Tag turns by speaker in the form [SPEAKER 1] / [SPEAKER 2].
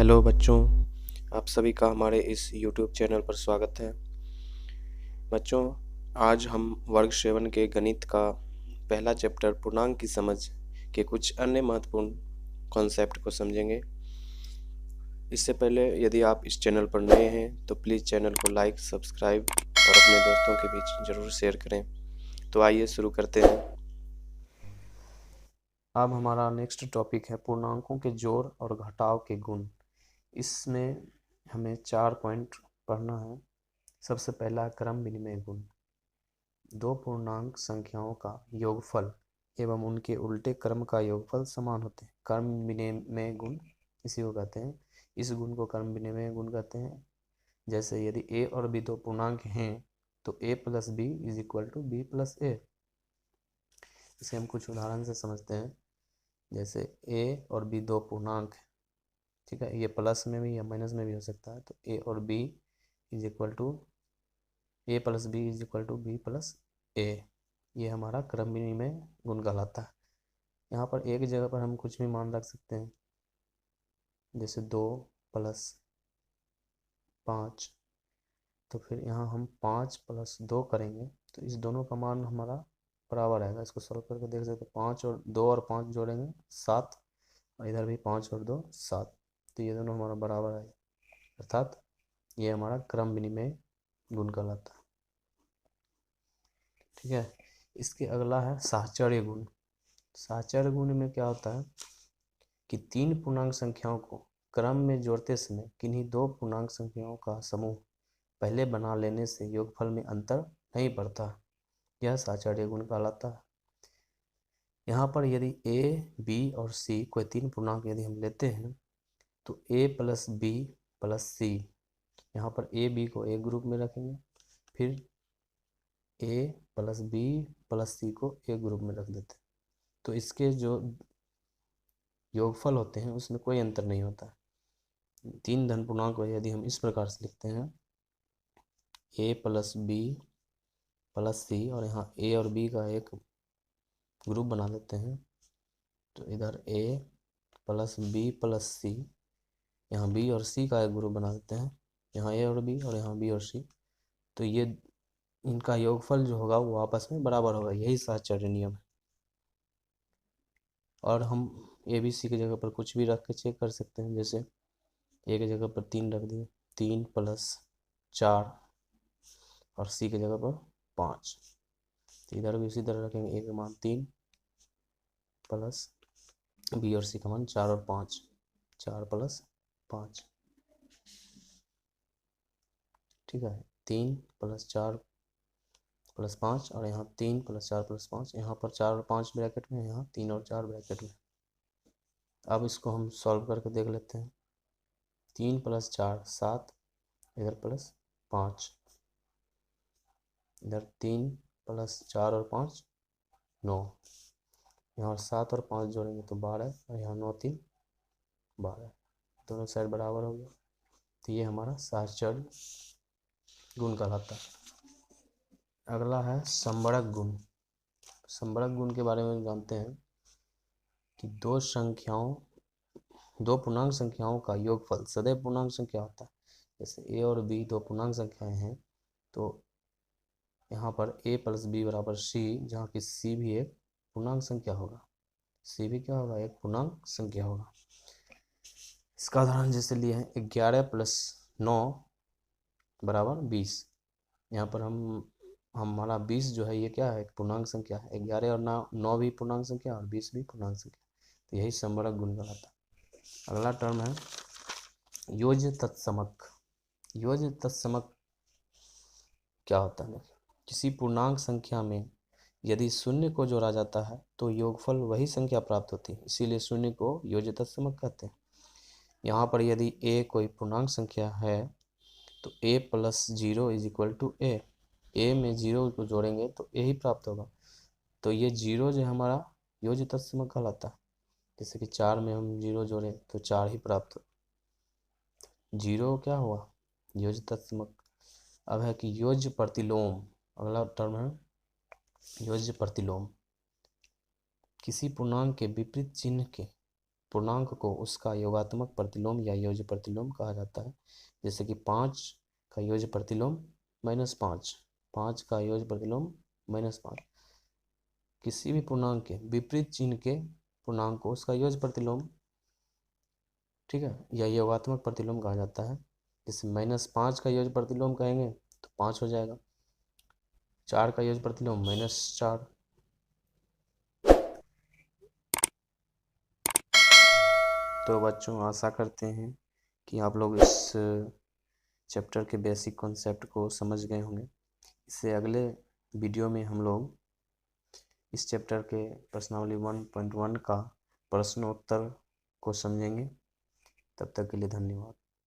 [SPEAKER 1] Hello बच्चों, आप सभी का हमारे इस YouTube चैनल पर स्वागत है। बच्चों, आज हम वर्ग 7 के गणित का पहला चैप्टर पूर्णांक की समझ के कुछ अन्य महत्वपूर्ण कॉन्सेप्ट को समझेंगे। इससे पहले यदि आप इस चैनल पर नए हैं तो प्लीज़ चैनल को लाइक, सब्सक्राइब और अपने दोस्तों के बीच ज़रूर शेयर करें। तो आइए शुरू करते हैं। अब हमारा नेक्स्ट टॉपिक है पूर्णांकों के जोड़ और घटाव के गुण। इसमें हमें 4 पॉइंट पढ़ना है। सबसे पहला क्रम विनिमय गुण। दो पूर्णांक संख्याओं का योगफल एवं उनके उल्टे क्रम का योगफल समान होते हैं। क्रम विनिमय गुण इसी को कहते हैं। इस गुण को क्रम विनिमय गुण कहते हैं। जैसे यदि a और b दो पूर्णांक हैं तो a plus B is equal to B plus A. इसे हम कुछ उदाहरण से समझते हैं। जैसे a और b दो पूर्णांक है, ठीक है, ये प्लस में भी या माइनस में भी हो सकता है। तो a और b is equal to a plus B is equal to B plus A. ये हमारा क्रम विनिमय गुण कहलाता है। यहाँ पर एक जगह पर हम कुछ भी मान रख सकते हैं, जैसे 2 प्लस 5। तो फिर यहाँ हम 5 प्लस 2 करेंगे तो इस दोनों का मान हमारा बराबर आएगा। इसको सॉल्व करके देख सकते हैं। 5 और 2 और 5 जोड़ेंगे 7, और इधर भी 5 और 2 7। तो ये दोनों हमारा बराबर आएगा, अर्थात ये हमारा क्रम विनिमय गुण कहलाता है। ठीक है, इसके अगला है साहचर्य गुण। साहचर्य गुण में क्या होता है कि तीन पूर्णांक संख्याओं को क्रम में जोड़ते समय किन्हीं दो पूर्णांक संख्याओं का समूह पहले बना लेने से योगफल में अंतर नहीं पड़ता। यह साहचर्य गुण कहलाता है। यहाँ पर यदि a, b और c कोई तीन पूर्णांक यदि हम लेते हैं तो a प्लस बी प्लस सी, यहाँ पर a, b को एक ग्रुप में रखेंगे, फिर a प्लस बी प्लस सी को एक ग्रुप में रख देते हैं। तो इसके जो योगफल होते हैं उसमें कोई अंतर नहीं होता। तीन धन पूर्णांक को यदि हम इस प्रकार से लिखते हैं a प्लस बी प्लस सी, और यहाँ a और b का एक ग्रुप बना लेते हैं, तो इधर a प्लस बी प्लस सी, यहाँ b और c का एक ग्रुप बना देते हैं, यहाँ a और b और यहाँ b और c। तो ये इनका योगफल जो होगा वो आपस में बराबर होगा। यही साहचर्य नियम है। और हम ए बी सी की जगह पर कुछ भी रख के चेक कर सकते हैं। जैसे ए की जगह पर 3 रख दिए, 3 प्लस 4, और सी की जगह पर 5। तो इधर भी उसी तरह रखेंगे। ए का मान 3 प्लस बी और सी का मान 4 और 5, 4 प्लस 5। ठीक है, 3 प्लस 4 प्लस 5, और यहाँ 3 प्लस 4 प्लस 5। यहाँ पर 4 और 5 ब्रैकेट में, यहाँ 3 और 4 ब्रैकेट में। अब इसको हम सॉल्व करके देख लेते हैं। 3 प्लस 4 7, इधर प्लस 5, इधर 3 प्लस 4 और 5 9, यहाँ 7 और 5 जोड़ेंगे तो 12, और यहाँ 9 3 12, दोनों साइड बराबर हो गया। तो ये हमारा साहचर्य गुण कहलाता है। अगला है संबड़क गुण। संबड़क गुण के बारे में जानते हैं कि दो पूर्णांक संख्याओं का योगफल सदैव पूर्णांक संख्या होता है। जैसे a और b दो पूर्णांक संख्याएं हैं, तो यहाँ पर a प्लस बी बराबर c, जहाँ की c भी एक पूर्णांक संख्या होगा। c भी क्या होगा, एक पूर्णांक संख्या होगा। इसका उदाहरण जैसे लिए हैं 11 प्लस 9 बराबर 20। यहाँ पर हमारा 20 जो है ये क्या है, एक पूर्णांक संख्या है। 11 और 9 भी पूर्णांक संख्या और 20 भी पूर्णांक संख्या। तो यही संबड़क गुण कहलाता है। अगला टर्म है योज्य तत्समक। योज्य तत्समक क्या होता है? किसी पूर्णांक संख्या में यदि शून्य को जोड़ा जाता है तो योगफल वही संख्या प्राप्त होती है, इसीलिए शून्य को योज्य तत्समक कहते हैं। यहाँ पर यदि a कोई पूर्णांक संख्या है तो a plus 0 is equal to a। a में 0 को जोड़ेंगे तो a ही प्राप्त होगा। तो ये 0 जो हमारा योज्य तत्समक कहलाता है। जैसे कि 4 में हम 0 जोड़े तो 4 ही प्राप्त हो। 0 क्या हुआ, योज्य तत्समक। अब है कि योज्य प्रतिलोम। अगला टर्म है योज्य प्रतिलोम। किसी पूर्णांक के विपरीत चिन्ह के पूर्णांक को उसका योगात्मक प्रतिलोम या योज्य प्रतिलोम कहा जाता है। जैसे कि 5 का योज्य प्रतिलोम -5, 5 का योज्य प्रतिलोम -5। किसी भी पूर्णांक के विपरीत चिन्ह के पूर्णांक को उसका योज्य प्रतिलोम, ठीक है, या योगात्मक प्रतिलोम कहा जाता है। जैसे -5 का योज्य प्रतिलोम कहेंगे तो 5 हो जाएगा, 4 का योज्य प्रतिलोम -4। तो बच्चों, आशा करते हैं कि आप लोग इस चैप्टर के बेसिक कॉन्सेप्ट को समझ गए होंगे। इससे अगले वीडियो में हम लोग इस चैप्टर के प्रश्नावली 1.1 का प्रश्नोत्तर को समझेंगे। तब तक के लिए धन्यवाद।